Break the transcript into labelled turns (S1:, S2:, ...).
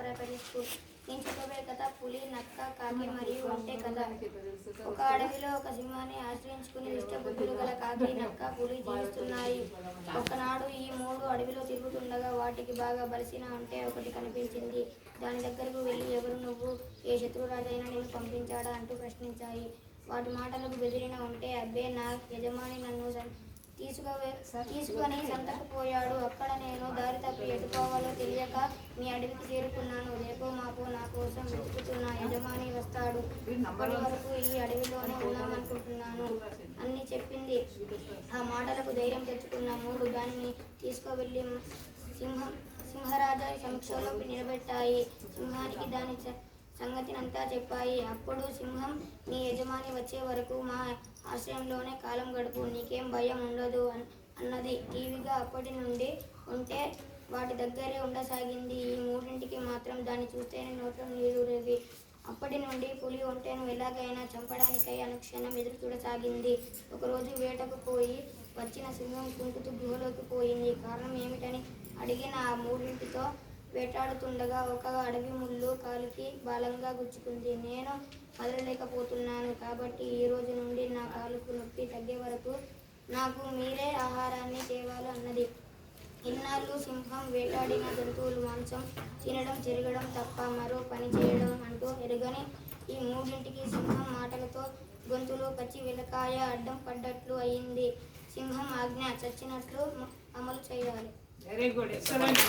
S1: Primary school. నేను చెప్పబోయే కథ పులి, నక్క, కాకి మరియు ఒంటె కథ. ఒక అడవిలో ఒక సింహాన్ని ఆశ్రయించుకుని ఇష్టబుద్ధులు గల కాకి, నక్క, పులి జీవిస్తున్నాయి. ఒకనాడు ఈ మూడు అడవిలో తిరుగుతుండగా వాటికి బాగా బలిసిన ఒంటె ఒకటి కనిపించింది. దాని దగ్గరకు వెళ్ళి, ఎవరు నువ్వు? ఏ శత్రురాజైనా నేను పంపించాడా అంటూ ప్రశ్నించాయి. వాటి మాటలకు బెదిరిన ఒంటె, అబ్బే, నా యజమాని నన్ను తీసుకొని సంతకు పోయాడు. అక్కడ నేను దారి తప్పి ఎటుపోవాలో తెలియక మీ అడవికి చేరుకున్నాను. రేపో మాపో నా కోసం వెతుకుతున్న యజమాని వస్తాడు. అప్పటి వరకు ఈ అడవిలోనే ఉన్నామనుకుంటున్నాను అని చెప్పింది. ఆ మాటలకు ధైర్యం తెచ్చుకున్న మూడు దానిని తీసుకువెళ్ళి సింహరాజా సమక్షంలో నిలబెట్టాయి. సింహానికి దాని సంగతినంతా చెప్పాయి. అప్పుడు సింహం, నీ యజమాని వచ్చే వరకు మా ఆశ్రయంలోనే కాలం గడుపు, నీకేం భయం ఉండదు అన్నది టీవీగా. అప్పటి నుండి ఉంటే వాటి దగ్గరే ఉండసాగింది. ఈ మూడింటికి మాత్రం దాన్ని చూస్తేనే నోట్లో నీరూరేవి. అప్పటి నుండి పులి ఒంటెను ఎలాగైనా చంపడానికై అనుక్షణం ఎదురు చూడసాగింది. ఒకరోజు వేటకు పోయి వచ్చిన సింహం కుంకుతూ గుహలోకి పోయింది. కారణం ఏమిటని అడిగిన ఆ మూడింటితో వేటాడుతుండగా ఒక అడవి ముళ్ళు కాలుకి బలంగా గుచ్చుకుంది. నేను కదలలేకపోతున్నాను, కాబట్టి ఈ రోజు నుండి నా కాలుకు నొప్పి తగ్గే వరకు నాకు మీరే ఆహారాన్ని తేవాలి అన్నది. ఇన్నాళ్ళు సింహం వేటాడిన జంతువులు మాంసం తినడం, చెరగడం తప్ప మరో పని చేయడం అంటూ ఎరగని ఈ మూడింటికి సింహం మాటలతో గొంతులో పచ్చి వెలకాయ అడ్డం పడ్డట్లు అయింది. సింహం ఆజ్ఞ చచ్చినట్లు అమలు చేయాలి.
S2: Very good, excellent.